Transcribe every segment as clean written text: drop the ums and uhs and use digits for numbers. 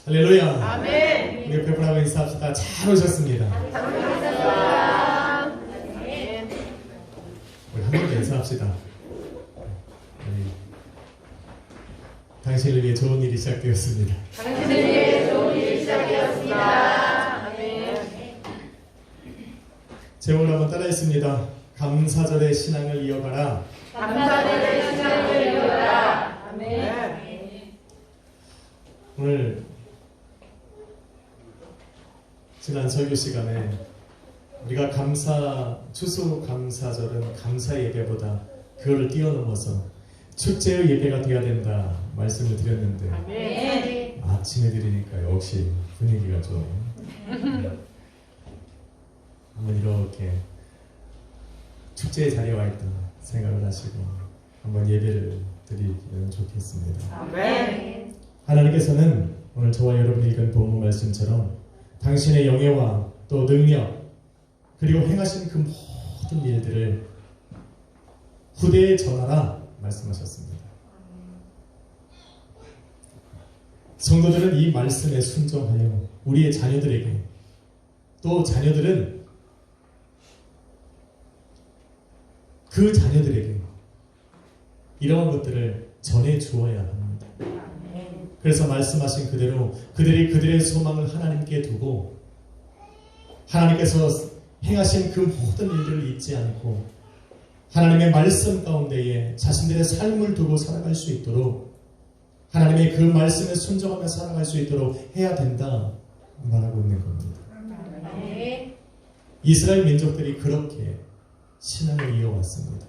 할렐루야. 아멘. 우리 옆에 분하고 인사합시다. 잘 오셨습니다. 감사합니다. 우리 한 번 더 인사합시다. 당신을 위해 좋은 일이 시작되었습니다. 당신을 위해 좋은 일이 시작되었습니다. 아멘. 제목을 한번 따라했습니다. 감사절의 신앙을 이어가라. 감사절의 신앙을 이어가라. 아멘. 오늘 지난 설교 시간에 우리가 추수 감사절은 감사 예배보다 그걸 뛰어넘어서 축제의 예배가 되어야 된다 말씀을 드렸는데 아멘. 아침에 드리니까 역시 분위기가 좀 한번 이렇게 축제의 자리에 와 있다 생각을 하시고 한번 예배를 드리면 좋겠습니다. 아멘. 하나님께서는 오늘 저와 여러분이 읽은 본문 말씀처럼 당신의 영예와 또 능력 그리고 행하신 그 모든 일들을 후대에 전하라 말씀하셨습니다. 성도들은 이 말씀에 순종하여 우리의 자녀들에게 또 자녀들은 그 자녀들에게 이러한 것들을 전해 주어야 합니다. 그래서 말씀하신 그대로 그들이 그들의 소망을 하나님께 두고 하나님께서 행하신 그 모든 일들을 잊지 않고 하나님의 말씀 가운데에 자신들의 삶을 두고 살아갈 수 있도록 하나님의 그 말씀에 순종하며 살아갈 수 있도록 해야 된다 말하고 있는 겁니다. 이스라엘 민족들이 그렇게 신앙을 이어왔습니다.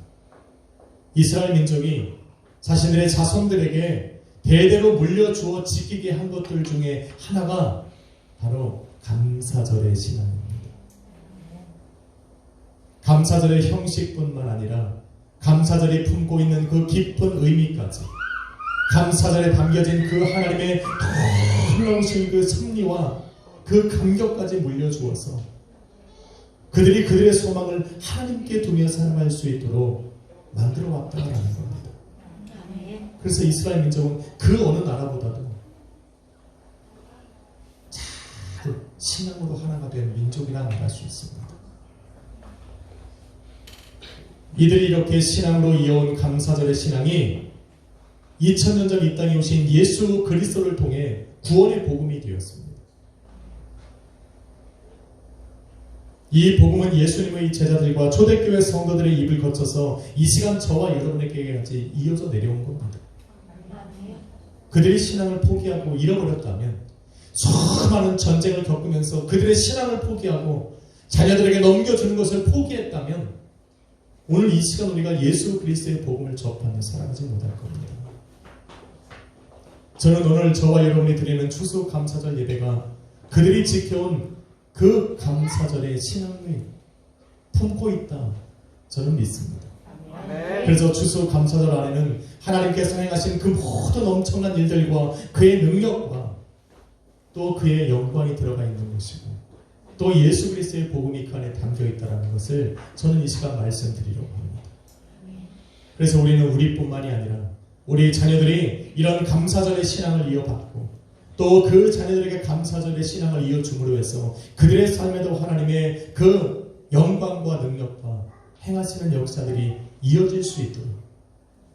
이스라엘 민족이 자신들의 자손들에게 대대로 물려주어 지키게 한 것들 중에 하나가 바로 감사절의 신앙입니다. 감사절의 형식뿐만 아니라 감사절이 품고 있는 그 깊은 의미까지 감사절에 담겨진 그 하나님의 놀라우신 그 섭리와 그 감격까지 물려주어서 그들이 그들의 소망을 하나님께 두며 살아갈 수 있도록 만들어 왔다라는 겁니다. 그래서 이스라엘 민족은 그 어느 나라보다도 잘 신앙으로 하나가 된 민족이라 말할 수 있습니다. 이들이 이렇게 신앙으로 이어온 감사절의 신앙이 2000년 전 이 땅에 오신 예수 그리스도를 통해 구원의 복음이 되었습니다. 이 복음은 예수님의 제자들과 초대교회 성도들의 입을 거쳐서 이 시간 저와 여러분에게까지 이어져 내려온 겁니다. 그들이 신앙을 포기하고 잃어버렸다면 수많은 전쟁을 겪으면서 그들의 신앙을 포기하고 자녀들에게 넘겨주는 것을 포기했다면 오늘 이 시간 우리가 예수 그리스도의 복음을 접하며 살아가지 못할 겁니다. 저는 오늘 저와 여러분이 드리는 추수 감사절 예배가 그들이 지켜온 그 감사절의 신앙을 품고 있다 저는 믿습니다. 그래서 추수 감사절 안에는 하나님께서 행하신 그 모든 엄청난 일들과 그의 능력과 또 그의 영광이 들어가 있는 것이고 또 예수 그리스도의 복음이 그 안에 담겨 있다는 것을 저는 이 시간 말씀드리려고 합니다. 그래서 우리는 우리뿐만이 아니라 우리 자녀들이 이런 감사절의 신앙을 이어받고 또 그 자녀들에게 감사절의 신앙을 이어줌으로 해서 그들의 삶에도 하나님의 그 영광과 능력과 행하시는 역사들이 이어질 수 있도록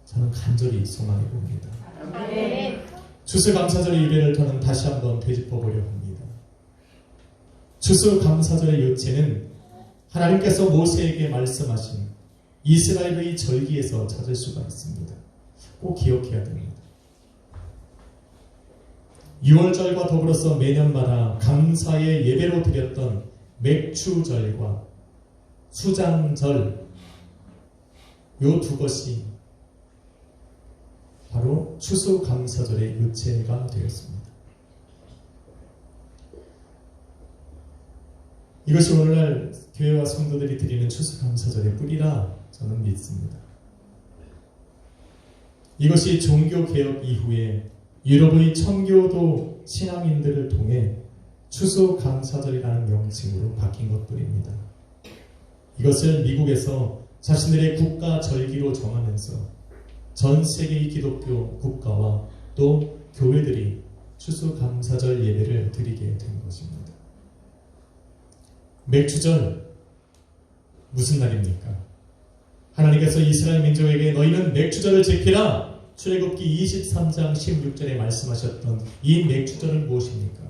저는 간절히 소망해 봅니다. 추수감사절의 예배를 저는 다시 한번 되짚어보려고 합니다. 추수감사절의 요체는 하나님께서 모세에게 말씀하신 이스라엘의 절기에서 찾을 수가 있습니다. 꼭 기억해야 됩니다. 6월절과 더불어서 매년마다 감사의 예배로 드렸던 맥추절과 수장절 요 두 것이 바로 추수감사절의 유체가 되었습니다. 이것이 오늘날 교회와 성도들이 드리는 추수감사절의 뿌리라 저는 믿습니다. 이것이 종교개혁 이후에 유럽의 청교도 신앙인들을 통해 추수감사절이라는 명칭으로 바뀐 것뿐입니다. 이것을 미국에서 자신들의 국가 절기로 정하면서 전 세계의 기독교 국가와 또 교회들이 추수감사절 예배를 드리게 된 것입니다. 맥추절 무슨 날입니까? 하나님께서 이스라엘 민족에게 너희는 맥추절을 지키라 출애굽기 23장 16절에 말씀하셨던 이 맥추절은 무엇입니까?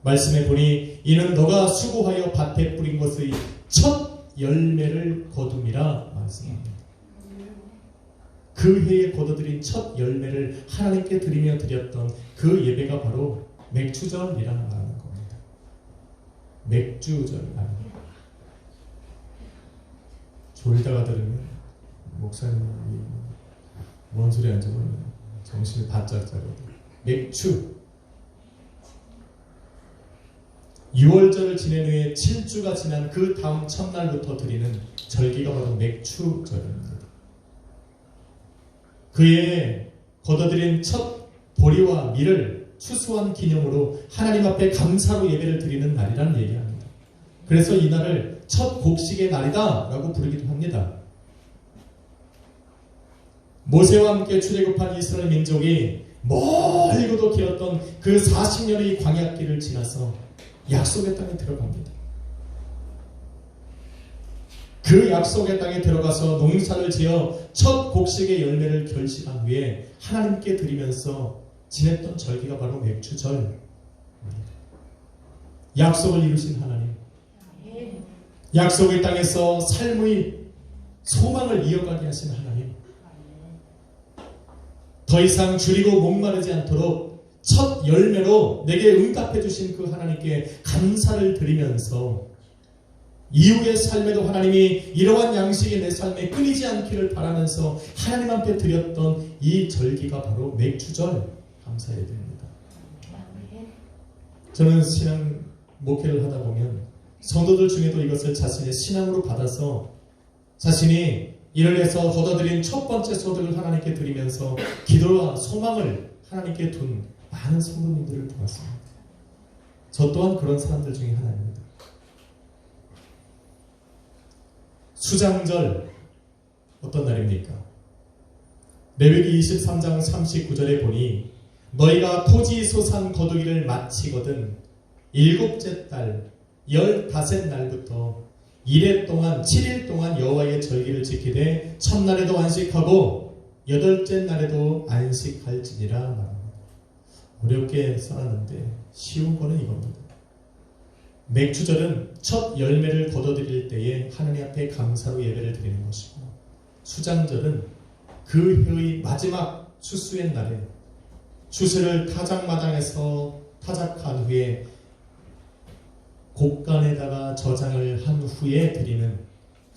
말씀해 보니 이는 너가 수고하여 밭에 뿌린 것의 첫 열매를 거둠이라 말씀합니다. 그 해에 거둬들인 첫 열매를 하나님께 드리며 드렸던 그 예배가 바로 맥추절이라 말하는 겁니다. 맥주절. 졸다가 들으면 목사님이 뭔 소리 하는지 모르면 정신이 바짝 차거든. 맥추. 6월절을 지낸 후에 7주가 지난 그 다음 첫날부터 드리는 절기가 바로 맥추절입니다. 그의 거둬들인 첫 보리와 밀을 추수한 기념으로 하나님 앞에 감사로 예배를 드리는 날이라는 얘기합니다. 그래서 이 날을 첫 곡식의 날이다 라고 부르기도 합니다. 모세와 함께 출애굽한 이스라엘 민족이 멀고도 길었던 그 40년의 광야길을 지나서 약속의 땅에 들어갑니다. 그 약속의 땅에 들어가서 농사를 지어 첫 곡식의 열매를 결실한 후에 하나님께 드리면서 지냈던 절기가 바로 맥추절. 약속을 이루신 하나님, 약속의 땅에서 삶의 소망을 이어가게 하신 하나님, 더 이상 줄이고 목마르지 않도록 첫 열매로 내게 응답해 주신 그 하나님께 감사를 드리면서 이후의 삶에도 하나님이 이러한 양식이 내 삶에 끊이지 않기를 바라면서 하나님 앞에 드렸던 이 절기가 바로 맥추절 감사예배입니다. 저는 신앙 목회를 하다 보면 성도들 중에도 이것을 자신의 신앙으로 받아서 자신이 이를 해서 거둬들인 첫 번째 소득을 하나님께 드리면서 기도와 소망을 하나님께 둔 많은 성도님들을 보았습니다. 저 또한 그런 사람들 중에 하나입니다. 수장절 어떤 날입니까? 레위기 23장 39절에 보니 너희가 토지 소산 거두기를 마치거든 일곱째 달 15날부터 1회 동안 7일 동안 여호와의 절기를 지키되 첫날에도 안식하고 여덟째 날에도 안식할지니라 말합니다. 어렵게 써놨는데 쉬운 거는 이겁니다. 맥추절은 첫 열매를 거둬들일 때에 하나님 앞에 감사로 예배를 드리는 것이고, 수장절은 그 해의 마지막 추수의 날에 추수를 타작마당에서 타작한 후에 곡간에다가 저장을 한 후에 드리는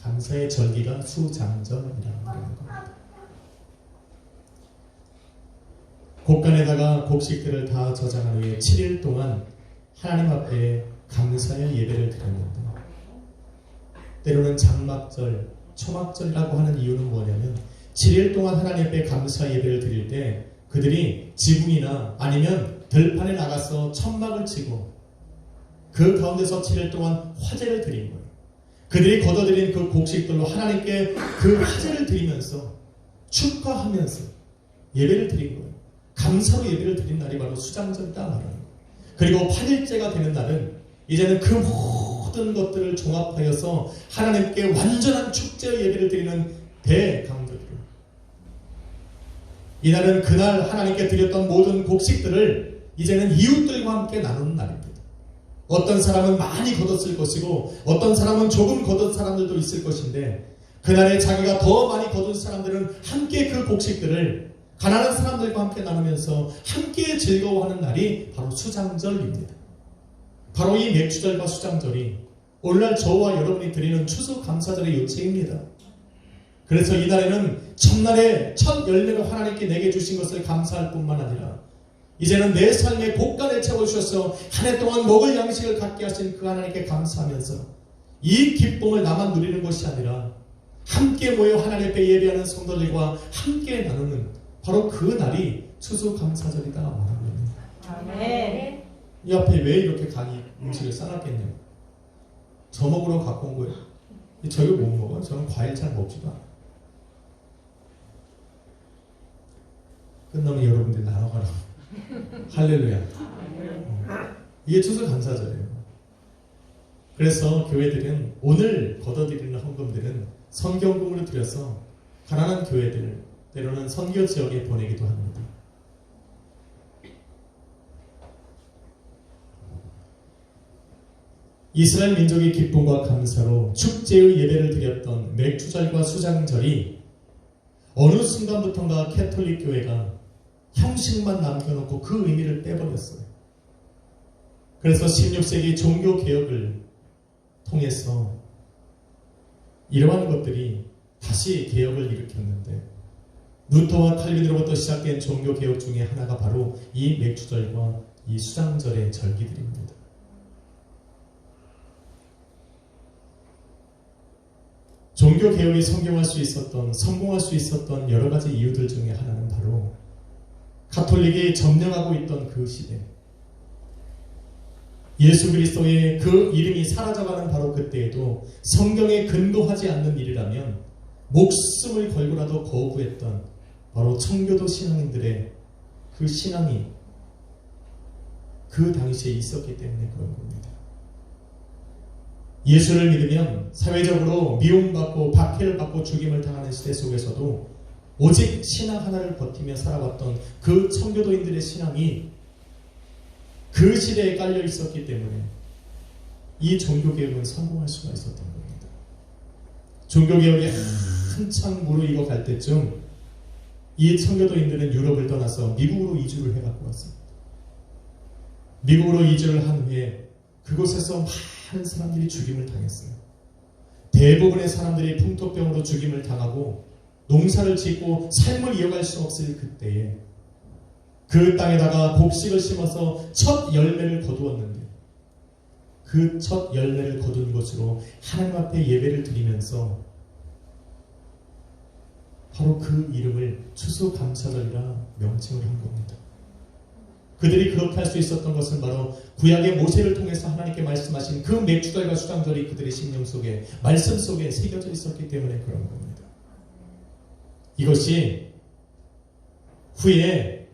감사의 절기가 수장절이라고 하는 겁니다. 곡간에다가 곡식들을 다 저장한 후에 7일 동안 하나님 앞에 감사의 예배를 드렸는데, 때로는 장막절, 초막절이라고 하는 이유는 뭐냐면 7일 동안 하나님 앞에 감사 예배를 드릴 때 그들이 지붕이나 아니면 들판에 나가서 천막을 치고 그 가운데서 7일 동안 화제를 드린 거예요. 그들이 거둬들인 그 곡식들로 하나님께 그 화제를 드리면서 축하하면서 예배를 드린 거예요. 감사로 예배를 드린 날이 바로 수장절이다 말하는 거예요. 그리고 8일째가 되는 날은 이제는 그 모든 것들을 종합하여서 하나님께 완전한 축제의 예배를 드리는 대강절이에요. 이날은 그날 하나님께 드렸던 모든 곡식들을 이제는 이웃들과 함께 나누는 날입니다. 어떤 사람은 많이 거뒀을 것이고 어떤 사람은 조금 거둔 사람들도 있을 것인데, 그날에 자기가 더 많이 거둔 사람들은 함께 그 곡식들을 가난한 사람들과 함께 나누면서 함께 즐거워하는 날이 바로 수장절입니다. 바로 이 맥추절과 수장절이 오늘날 저와 여러분이 드리는 추수감사절의 요체입니다. 그래서 이날에는 첫날에 첫 열매를 하나님께 내게 주신 것을 감사할 뿐만 아니라 이제는 내 삶의 곡간을 채워주셔서 한 해 동안 먹을 양식을 갖게 하신 그 하나님께 감사하면서 이 기쁨을 나만 누리는 것이 아니라 함께 모여 하나님 앞에 예배하는 성도들과 함께 나누는 바로 그 날이 추수감사절이다 말하고 있는 거예요. 아멘. 이 앞에 왜 이렇게 간이 음식을 싸놨겠냐고. 저 먹으러 갖고 온 거예요. 저희가 못 먹어요. 저는 과일 잘 먹지도 않아요. 끝나면 여러분들 나눠가라고. 할렐루야. 이게 추수감사절이에요. 그래서 교회들은 오늘 걷어들이는 헌금들은 선경금으로 들여서 가난한 교회들, 때로는 선교 지역에 보내기도 합니다. 이스라엘 민족의 기쁨과 감사로 축제의 예배를 드렸던 맥주절과 수장절이 어느 순간부터인가 캐톨릭 교회가 형식만 남겨놓고 그 의미를 빼버렸어요. 그래서 16세기 종교개혁을 통해서 이러한 것들이 다시 개혁을 일으켰는데, 루터와 칼빈으로부터 시작된 종교개혁 중에 하나가 바로 이 맥주절과 이 수장절의 절기들입니다. 종교개혁이 성공할 수 있었던 여러 가지 이유들 중에 하나는 바로 가톨릭이 점령하고 있던 그 시대, 예수 그리스도의 그 이름이 사라져가는 바로 그때에도 성경에 근거하지 않는 일이라면 목숨을 걸고라도 거부했던 바로 청교도 신앙인들의 그 신앙이 그 당시에 있었기 때문에 그런 겁니다. 예수를 믿으면 사회적으로 미움받고 박해를 받고 죽임을 당하는 시대 속에서도 오직 신앙 하나를 버티며 살아왔던 그 청교도인들의 신앙이 그 시대에 깔려 있었기 때문에 이 종교개혁은 성공할 수가 있었던 겁니다. 종교개혁이 한창 무르익어 갈 때쯤 이 청교도인들은 유럽을 떠나서 미국으로 이주를 해갖고 왔습니다. 미국으로 이주를 한 후에 그곳에서 많은 사람들이 죽임을 당했어요. 대부분의 사람들이 풍토병으로 죽임을 당하고 농사를 짓고 삶을 이어갈 수 없을 그때에 그 땅에다가 곡식을 심어서 첫 열매를 거두었는데, 그 첫 열매를 거둔 것으로 하나님 앞에 예배를 드리면서 바로 그 이름을 추수감사절이라 명칭을 한 겁니다. 그들이 그렇게 할 수 있었던 것은 바로 구약의 모세를 통해서 하나님께 말씀하신 그 맥주절과 수장절이 그들의 심령 속에, 말씀 속에 새겨져 있었기 때문에 그런 겁니다. 이것이 후에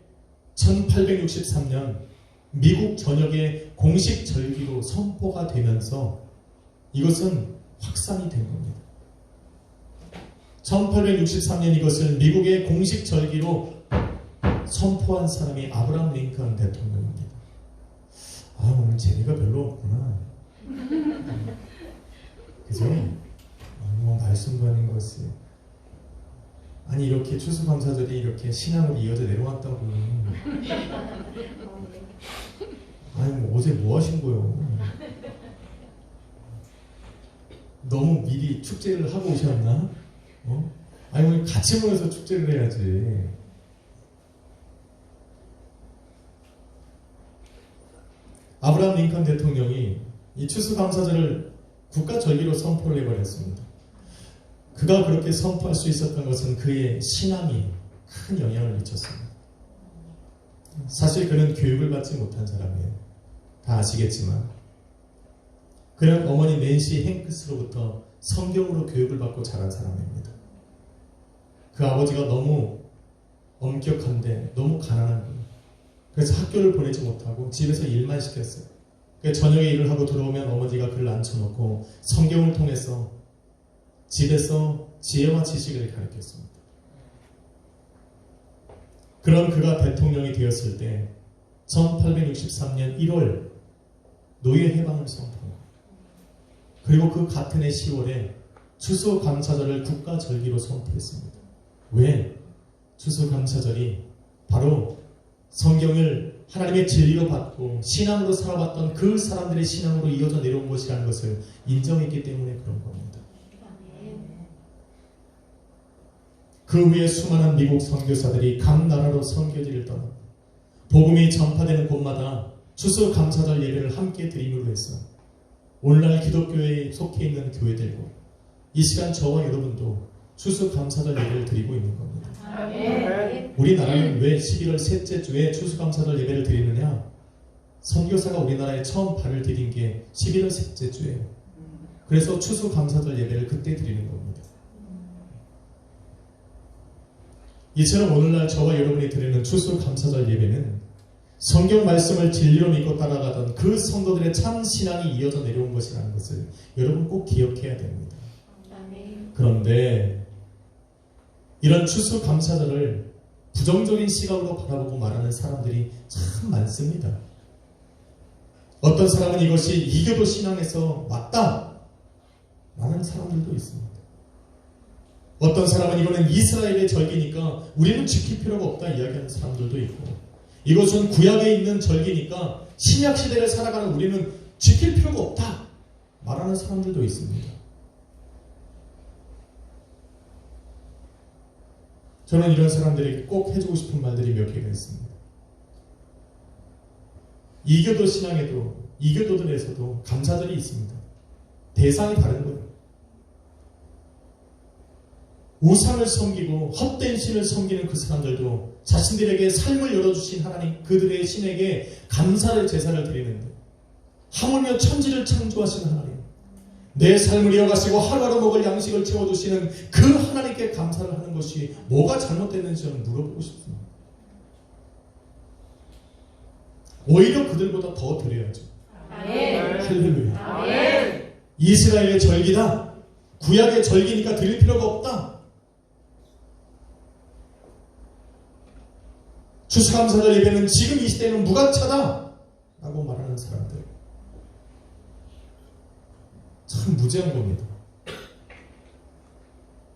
1863년 미국 전역의 공식 절기로 선포가 되면서 이것은 확산이 된 겁니다. 1863년 이것을 미국의 공식 절기로 선포한 사람이 아브라함 링컨 대통령입니다. 오늘 재미가 별로 없구나. 그죠? 말씀도 아닌 것이. 아니, 이렇게 추수감사절이 이렇게 신앙으로 이어져 내려왔다고. 아니, 어제 뭐 하신 거예요? 너무 미리 축제를 하고 오셨나? 아니, 우리 같이 모여서 축제를 해야지. 아브라함 링컨 대통령이 이 추수감사절을 국가절기로 선포를 해버렸습니다. 그가 그렇게 선포할 수 있었던 것은 그의 신앙이 큰 영향을 미쳤습니다. 사실 그는 교육을 받지 못한 사람이에요. 다 아시겠지만 그는 어머니 낸시 행크스로부터 성경으로 교육을 받고 자란 사람입니다. 그 아버지가 너무 엄격한데 너무 가난한 거예요. 그래서 학교를 보내지 못하고 집에서 일만 시켰어요. 저녁에 일을 하고 들어오면 어머니가 그를 앉혀놓고 성경을 통해서 집에서 지혜와 지식을 가르쳤습니다. 그런 그가 대통령이 되었을 때 1863년 1월 노예 해방을 선포합니다. 그리고 그 같은 해 10월에 추수감사절을 국가절기로 선포했습니다. 왜? 추수감사절이 바로 성경을 하나님의 진리로 받고 신앙으로 살아왔던 그 사람들의 신앙으로 이어져 내려온 것이라는 것을 인정했기 때문에 그런 겁니다. 그 후에 수많은 미국 선교사들이 각 나라로 선교지를 떠났고 복음이 전파되는 곳마다 추수감사절 예배를 함께 드림으로 해서 오늘날 기독교에 속해 있는 교회들과 이 시간 저와 여러분도 추수감사절 예배를 드리고 있는 겁니다. 우리나라는 왜 11월 셋째 주에 추수감사절 예배를 드리느냐? 선교사가 우리나라에 처음 발을 디딘 게 11월 셋째 주예요. 그래서 추수감사절 예배를 그때 드리는 겁니다. 이처럼 오늘날 저와 여러분이 드리는 추수감사절 예배는 성경 말씀을 진리로 믿고 따라가던 그 성도들의 참 신앙이 이어져 내려온 것이라는 것을 여러분 꼭 기억해야 됩니다. 그런데 이런 추수감사절을 부정적인 시각으로 바라보고 말하는 사람들이 참 많습니다. 어떤 사람은 이것이 이교도 신앙에서 맞다 라는 사람들도 있습니다. 어떤 사람은 이거는 이스라엘의 절기니까 우리는 지킬 필요가 없다 이야기하는 사람들도 있고, 이것은 구약에 있는 절기니까 신약 시대를 살아가는 우리는 지킬 필요가 없다 말하는 사람들도 있습니다. 저는 이런 사람들에게 꼭 해주고 싶은 말들이 몇 개가 있습니다. 이교도 신앙에도, 이교도들에서도 감사절이 있습니다. 대상이 다른 거예요. 우상을 섬기고 헛된 신을 섬기는 그 사람들도 자신들에게 삶을 열어주신 하나님, 그들의 신에게 감사를 제사를 드리는데, 하물며 천지를 창조하신 하나님, 내 삶을 이어가시고 하루하루 먹을 양식을 채워주시는 그 하나님께 감사를 하는 것이 뭐가 잘못됐는지 저는 물어보고 싶습니다. 오히려 그들보다 더 드려야죠. 할렐루야. 이스라엘의 절기다, 구약의 절기니까 드릴 필요가 없다, 추수감사절 예배는 지금 이 시대에는 무가차다 라고 말하는 사람들, 참 무지한 겁니다.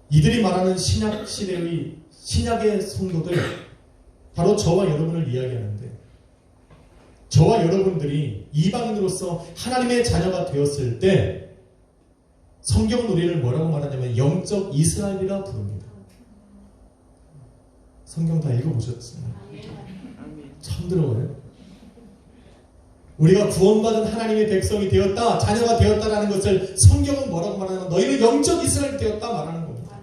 이들이 말하는 신약 시대의 신약의 성도들, 바로 저와 여러분을 이야기하는데, 저와 여러분들이 이방인으로서 하나님의 자녀가 되었을 때 성경은 우리를 뭐라고 말하냐면 영적 이스라엘이라 부릅니다. 성경 다 읽어보셨어요? 처음 들어봐요. 우리가 구원받은 하나님의 백성이 되었다, 자녀가 되었다라는 것을 성경은 뭐라고 말하냐면 너희는 영적 이스라엘이 되었다 말하는 겁니다.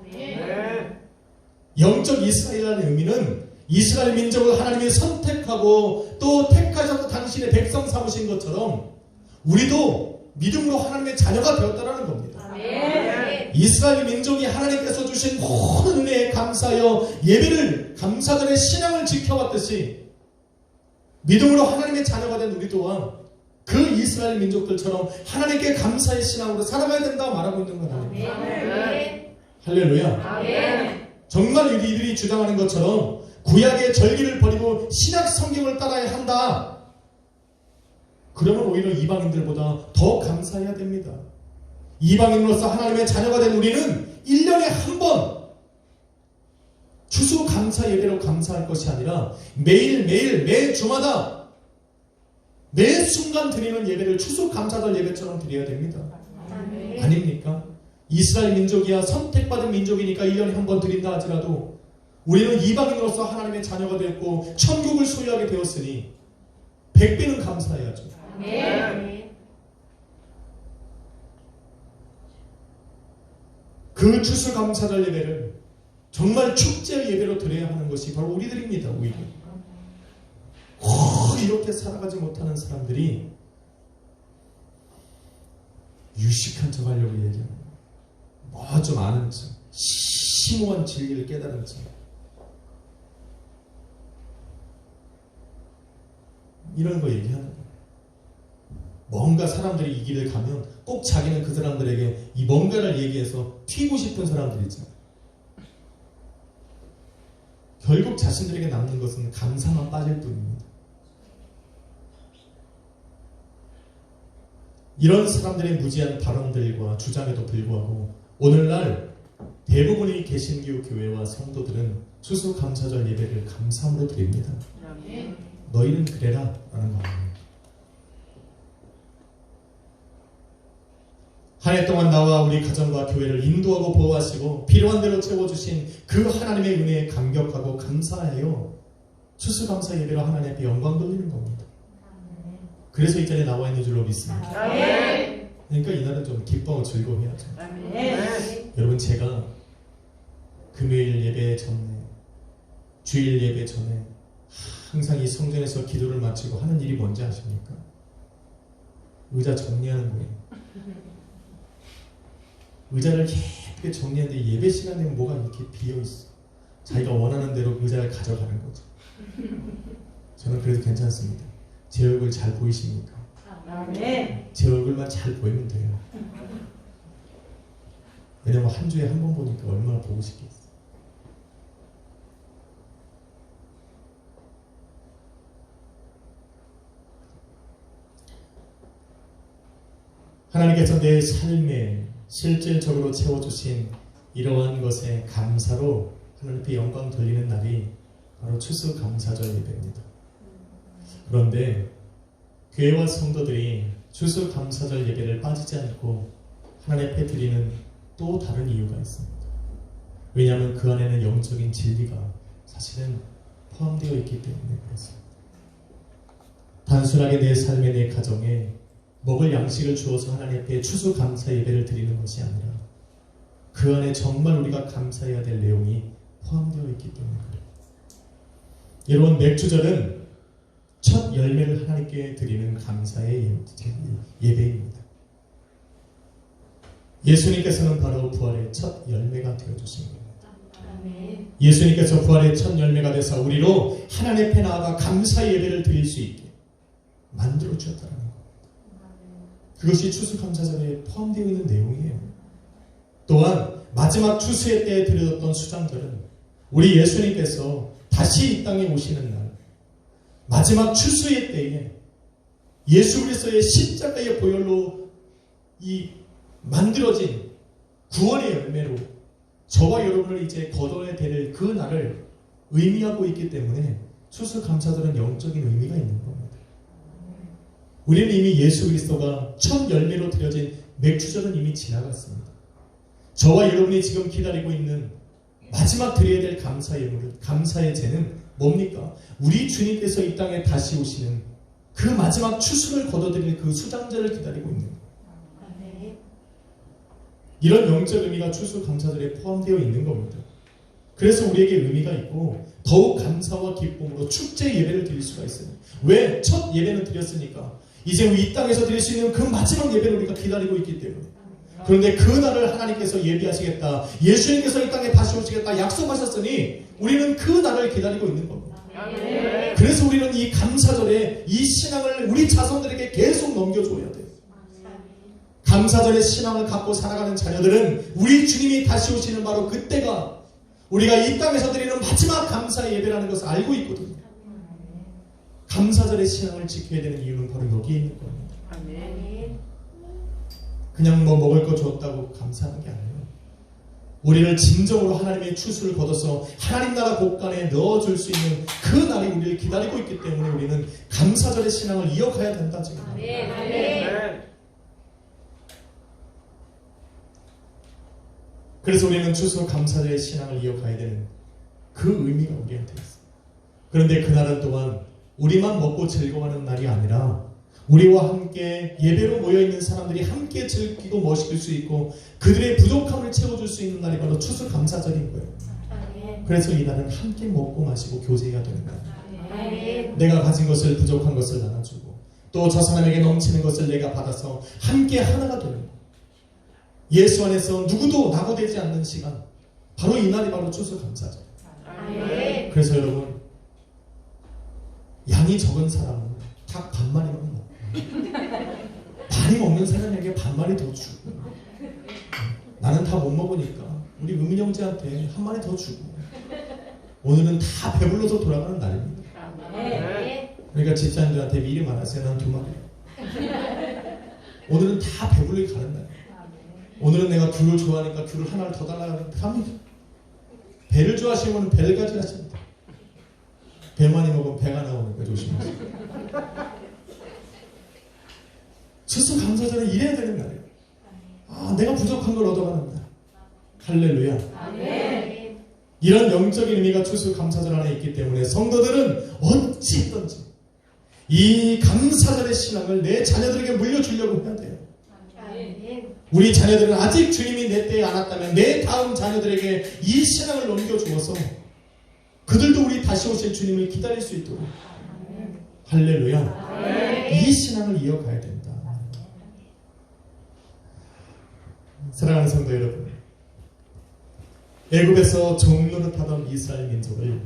영적 이스라엘이라는 의미는 이스라엘 민족을 하나님이 선택하고 또 택하셔서 당신의 백성 삼으신 것처럼 우리도 믿음으로 하나님의 자녀가 되었다라는 겁니다. 이스라엘 민족이 하나님께서 주신 모든 은혜에 감사하여 예배를, 감사절의 신앙을 지켜왔듯이 믿음으로 하나님의 자녀가 된 우리 또한 그 이스라엘 민족들처럼 하나님께 감사의 신앙으로 살아가야 된다 말하고 있는 건 아닙니다. 할렐루야. 정말 이들이 주장하는 것처럼 구약의 절기를 버리고 신약 성경을 따라야 한다, 그러면 오히려 이방인들보다 더 감사해야 됩니다. 이방인으로서 하나님의 자녀가 된 우리는 1년에 한 번 추수감사 예배로 감사할 것이 아니라 매일매일 매 주마다 매 순간 드리는 예배를 추수감사절 예배처럼 드려야 됩니다. 아닙니까? 이스라엘 민족이야 선택받은 민족이니까 1년에 한 번 드린다 하지라도 우리는 이방인으로서 하나님의 자녀가 되었고 천국을 소유하게 되었으니 100배는 감사해야죠. 그 추수감사절 예배를 정말 축제 예배로 드려야 하는 것이 바로 우리들입니다. 오히려 이렇게 살아가지 못하는 사람들이 유식한 척 하려고 얘기하는 뭐 좀 아는 척, 심오한 진리를 깨달은 척, 이런 거 얘기하는 거예요. 뭔가 사람들이 이 길을 가면 꼭 자기는 그 사람들에게 이 뭔가를 얘기해서 튀고 싶은 사람들이 있잖아요. 결국 자신들에게 남는 것은 감사만 빠질 뿐입니다. 이런 사람들의 무지한 발언들과 주장에도 불구하고 오늘날 대부분의 개신교 교회와 성도들은 추수감사절 예배를 감사함으로 드립니다. 너희는 그래라 라는 말입니다. 한 해 동안 나와 우리 가정과 교회를 인도하고 보호하시고 필요한 대로 채워주신 그 하나님의 은혜에 감격하고 감사해요. 추수감사 예배로 하나님 앞에 영광 돌리는 겁니다. 그래서 이 자리에 나와 있는 줄로 믿습니다. 그러니까 이날은 좀 기뻐하고 즐거워해야죠. 여러분, 제가 금요일 예배 전에, 주일 예배 전에 항상 이 성전에서 기도를 마치고 하는 일이 뭔지 아십니까? 의자 정리하는 거예요. 의자를 예쁘게 정리하는데 예배 시간 되면 뭐가 이렇게 비어있어. 자기가 원하는 대로 의자를 가져가는 거죠. 저는 그래도 괜찮습니다. 제 얼굴 잘 보이십니까? 아멘. 제 얼굴만 잘 보이면 돼요. 왜냐면 한 주에 한 번 보니까 얼마나 보고 싶겠어요. 하나님께서 내 삶에 실질적으로 채워주신 이러한 것에 감사로 하나님께 영광 돌리는 날이 바로 추수감사절 예배입니다. 그런데 교회와 성도들이 추수감사절 예배를 빠지지 않고 하나님 앞에 드리는 또 다른 이유가 있습니다. 왜냐하면 그 안에는 영적인 진리가 사실은 포함되어 있기 때문에 그렇습니다. 단순하게 내 삶에 내 가정에 먹을 양식을 주어서 하나님 앞에 추수감사 예배를 드리는 것이 아니라 그 안에 정말 우리가 감사해야 될 내용이 포함되어 있기 때문에 그래요. 여러분, 맥주절은 첫 열매를 하나님께 드리는 감사의 예배입니다. 예수님께서는 바로 부활의 첫 열매가 되어주신 겁니다. 아멘. 예수님께서 부활의 첫 열매가 돼서 우리로 하나님 앞에 나아가 감사의 예배를 드릴 수 있게 만들어 주셨다는 것. 그것이 추수감사절에 포함되어 있는 내용이에요. 또한 마지막 추수의 때에 드려졌던 수장절은 우리 예수님께서 다시 이 땅에 오시는 날, 마지막 추수의 때에 예수 그리스도의 십자가의 보혈로 이 만들어진 구원의 열매로 저와 여러분을 이제 거둬야 될 그 날을 의미하고 있기 때문에 추수감사절은 영적인 의미가 있는 겁니다. 우리는 이미 예수 그리스도가 첫 열매로 드려진 맥주절은 이미 지나갔습니다. 저와 여러분이 지금 기다리고 있는 마지막 드려야 될 감사의 예물은, 감사의 제는 뭡니까? 우리 주님께서 이 땅에 다시 오시는 그 마지막 추수를 거둬들일 그 수장절을 기다리고 있는 거예요. 이런 영적 의미가 추수감사절에 포함되어 있는 겁니다. 그래서 우리에게 의미가 있고 더욱 감사와 기쁨으로 축제 예배를 드릴 수가 있어요. 왜? 첫 예배는 드렸으니까 이제 우리 이 땅에서 드릴 수 있는 그 마지막 예배를 우리가 기다리고 있기 때문에. 그런데 그 날을 하나님께서 예비하시겠다, 예수님께서 이 땅에 다시 오시겠다 약속하셨으니 우리는 그 날을 기다리고 있는 겁니다. 그래서 우리는 이 감사절에 이 신앙을 우리 자손들에게 계속 넘겨줘야 돼요. 감사절의 신앙을 갖고 살아가는 자녀들은 우리 주님이 다시 오시는 바로 그때가 우리가 이 땅에서 드리는 마지막 감사의 예배라는 것을 알고 있거든요. 감사절의 신앙을 지켜야 되는 이유는 바로 여기에 있는 겁니다. 그냥 뭐 먹을 거 줬다고 감사하는 게 아니에요. 우리를 진정으로 하나님의 추수를 거둬서 하나님 나라 곳간에 넣어줄 수 있는 그 날이 우리를 기다리고 있기 때문에 우리는 감사절의 신앙을 이어가야 된다 지금. 그래서 우리는 추수 감사절의 신앙을 이어가야 되는 그 의미가 우리한테 있습니다. 그런데 그날은 또한 우리만 먹고 즐거워하는 날이 아니라 우리와 함께 예배로 모여있는 사람들이 함께 즐기고 멋있을 수 있고 그들의 부족함을 채워줄 수 있는 날이 바로 추수 감사절인 거예요. 그래서 이 날은 함께 먹고 마시고 교제해야 되는 거예요. 내가 가진 것을, 부족한 것을 나눠주고 또 저 사람에게 넘치는 것을 내가 받아서 함께 하나가 되는 거예요. 예수 안에서 누구도 낙오되지 않는 시간, 바로 이 날이 바로 추수 감사절. 그래서 여러분, 양이 적은 사람은 닭 반마리만 먹고 많이 먹는 사람에게 반마리 더 주고, 나는 다 못 먹으니까 우리 의민 형제한테 한 마리 더 주고, 오늘은 다 배불러서 돌아가는 날입니다. 그러니까 집사님들한테 미리 말하세요. 난 2마리. 오늘은 다 배불리 가는 날. 오늘은 내가 귤을 좋아하니까 귤을 하나를 더 달라고 합니다. 배를 좋아하시면 배를 가져가십니다. 배 많이 먹으면 배가 나오니까 조심하세요. 추수감사절은 이래야 되는 날이에요. 아, 내가 부족한 걸 얻어가는 날. 할렐루야. 아멘. 이런 영적인 의미가 추수감사절 안에 있기 때문에 성도들은 어찌했든지 이 감사절의 신앙을 내 자녀들에게 물려주려고 해야 돼요. 우리 자녀들은 아직 주님이 내 때에 안 왔다면 내 다음 자녀들에게 이 신앙을 넘겨주어서 그들도 우리 다시 오실 주님을 기다릴 수 있도록. 할렐루야. 이 신앙을 이어가야 된다. 사랑하는 성도 여러분, 애굽에서 종노릇하던 이스라엘 민족을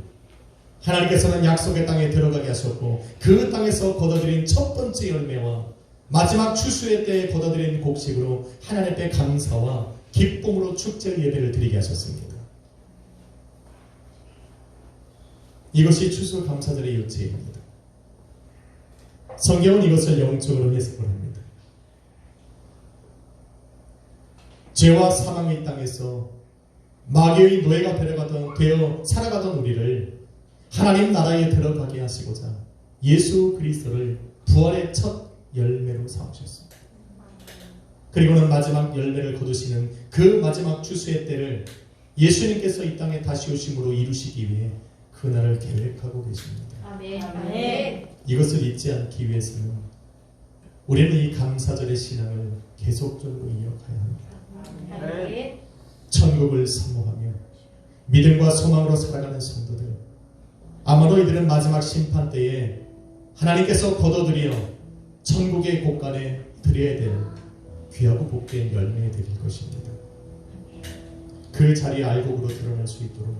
하나님께서는 약속의 땅에 들어가게 하셨고 그 땅에서 거둬들인 첫 번째 열매와 마지막 추수의 때에 거둬들인 곡식으로 하나님 앞에 감사와 기쁨으로 축제 예배를 드리게 하셨습니다. 이것이 추수 감사절의 요체입니다. 성경은 이것을 영적으로 해석을 합니다. 죄와 사망의 땅에서 마귀의 노예가 되어 살아가던 우리를 하나님 나라에 들어가게 하시고자 예수 그리스도를 부활의 첫 열매로 삼으셨습니다. 그리고는 마지막 열매를 거두시는 그 마지막 추수의 때를 예수님께서 이 땅에 다시 오심으로 이루시기 위해 그날을 계획하고 계십니다. 아멘. 이것을 잊지 않기 위해서는 우리는 이 감사절의 신앙을 계속적으로 이어가야 합니다. 아멘. 천국을 사모하며 믿음과 소망으로 살아가는 성도들, 아마도 이들은 마지막 심판 때에 하나님께서 거둬들여 천국의 곳간에 드려야 될 귀하고 복된 열매에 드릴 것입니다. 그 자리에 알곡으로 드러날 수 있도록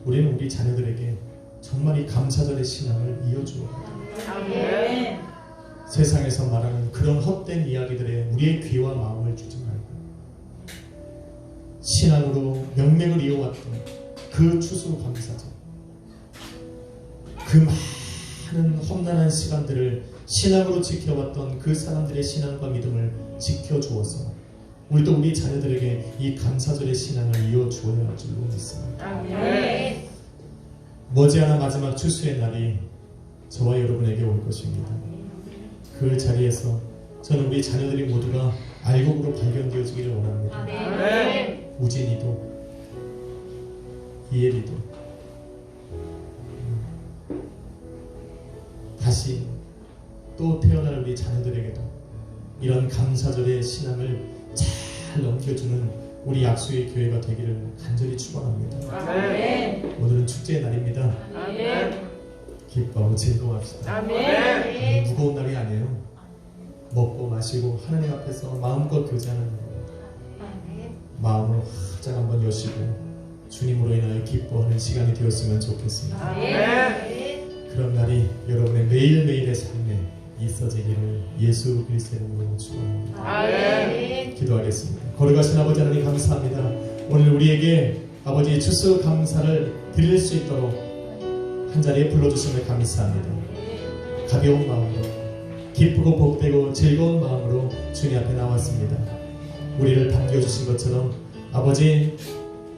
우리는 우리 자녀들에게 정말 이 감사절의 신앙을 이어주어야 합니다. 아멘. 세상에서 말하는 그런 헛된 이야기들에 우리의 귀와 마음을 주지 말고 신앙으로 명맥을 이어왔던 그 추수 감사절, 그 많은 험난한 시간들을 신앙으로 지켜왔던 그 사람들의 신앙과 믿음을 지켜주어서 우리도 우리 자녀들에게 이 감사절의 신앙을 이어주어야 할 줄로 믿습니다. 아멘. 머지않아 마지막 추수의 날이 저와 여러분에게 올 것입니다. 그 자리에서 저는 우리 자녀들이 모두가 알곡으로 발견되어지기를 원합니다. 아멘. 우진이도 이엘이도 다시 또 태어날 우리 자녀들에게도 이런 감사절의 신앙을 잘 넘겨주는 우리 약수의 교회가 되기를 간절히 축원합니다. 아멘. 오늘은 축제의 날입니다. 아멘. 기뻐하고 즐거워합시다. 아멘. 무거운 날이 아니에요. 먹고 마시고 하나님 앞에서 마음껏 교제하는 마음을 활짝 한번 여시고 주님으로 인하여 기뻐하는 시간이 되었으면 좋겠습니다. 아멘. 그런 날이 여러분의 매일매일의 삶에 있어지기를 예수 그리스도의 이름으로 축원합니다. 아멘. 기도하겠습니다. 거룩하신 아버지 하나님 감사합니다. 오늘 우리에게 아버지의 추수 감사를 드릴 수 있도록 한자리에 불러주심을 감사합니다. 가벼운 마음으로 기쁘고 복되고 즐거운 마음으로 주님 앞에 나왔습니다. 우리를 반겨주신 것처럼 아버지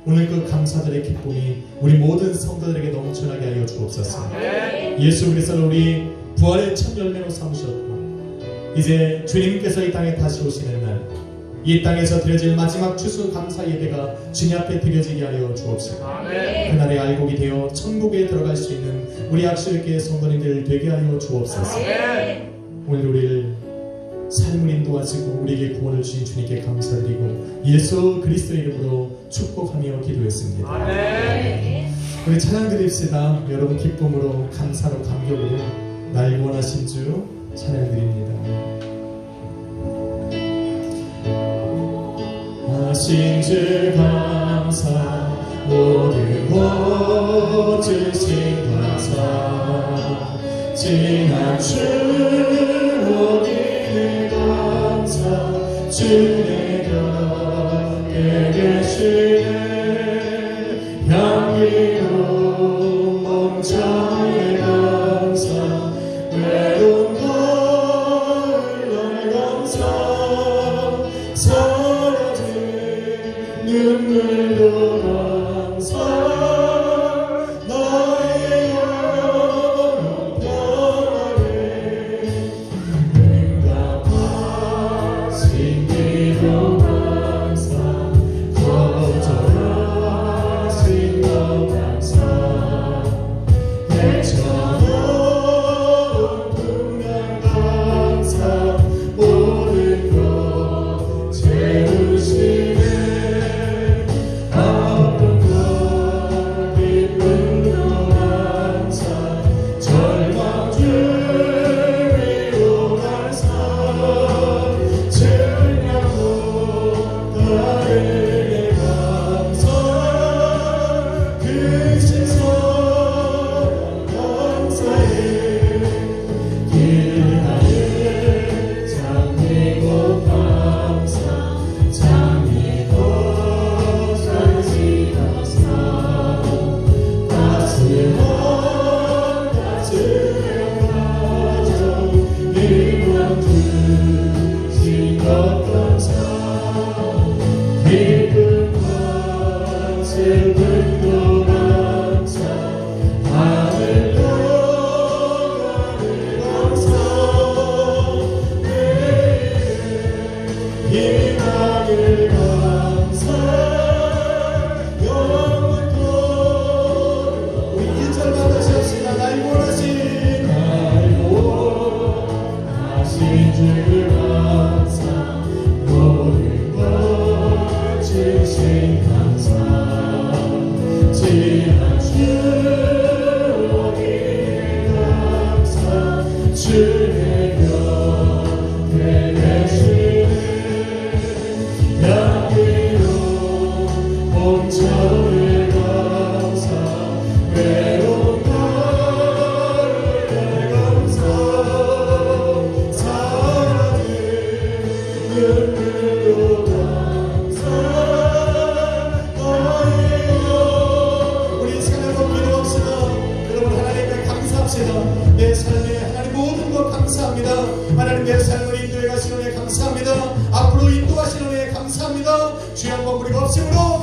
오늘 그 감사절의 기쁨이 우리 모든 성도들에게 넘쳐나게 하여 주옵소서. 예수 그리스도를 우리 부활의 첫 열매로 삼으셨고 이제 주님께서 이 땅에 다시 오시는 날 이 땅에서 드려질 마지막 추수 감사 예배가 주님 앞에 드려지게 하여 주옵소서. 그날의 알곡이 되어 천국에 들어갈 수 있는 우리 약수교회 성도님들 되게 하여 주옵소서. 오늘 우리를 삶을 인도하시고 우리에게 구원을 주신 주님께 감사드리고 예수 그리스도의 이름으로 축복하며 기도했습니다. 우리 찬양 드립시다. 여러분 기쁨으로 감사로 감격으로 날 구원하신 주 찬양 드립니다. 하신 주 감사 모든 것 주신 감사 지난 주 오기는 감사 주의 곁에 계시네 향기로운 몸자의 감사 외로운 너의 감사 사라진 눈물도 감사 나의 영혼 평안에 응답하신 기도 감사 거절하신 것 감사 해쳐놓은 분명 감사 모든 어떤 삶 기쁨과 슬픔도 감사 하늘로 감사 희망을 감사 영원토록 우리 1절만 다시 합시다. 날 원하신 주 감사 모든 것 주신 감사 지난 주님 감사 주의 곁에 계시는 향기로운 봄철의 감사 외로운 나를 감사 눈물로 감사 너희여 우리 생각하고 기도합시다. 여러분 하나님께 감사합시다. 내 삶에 하나님 모든 것 감사합니다. 하나님 내 삶을 인도해 가시는 은혜 감사합니다. 앞으로 인도하시는 은혜 감사합니다. 주여 한번 우리 법심으로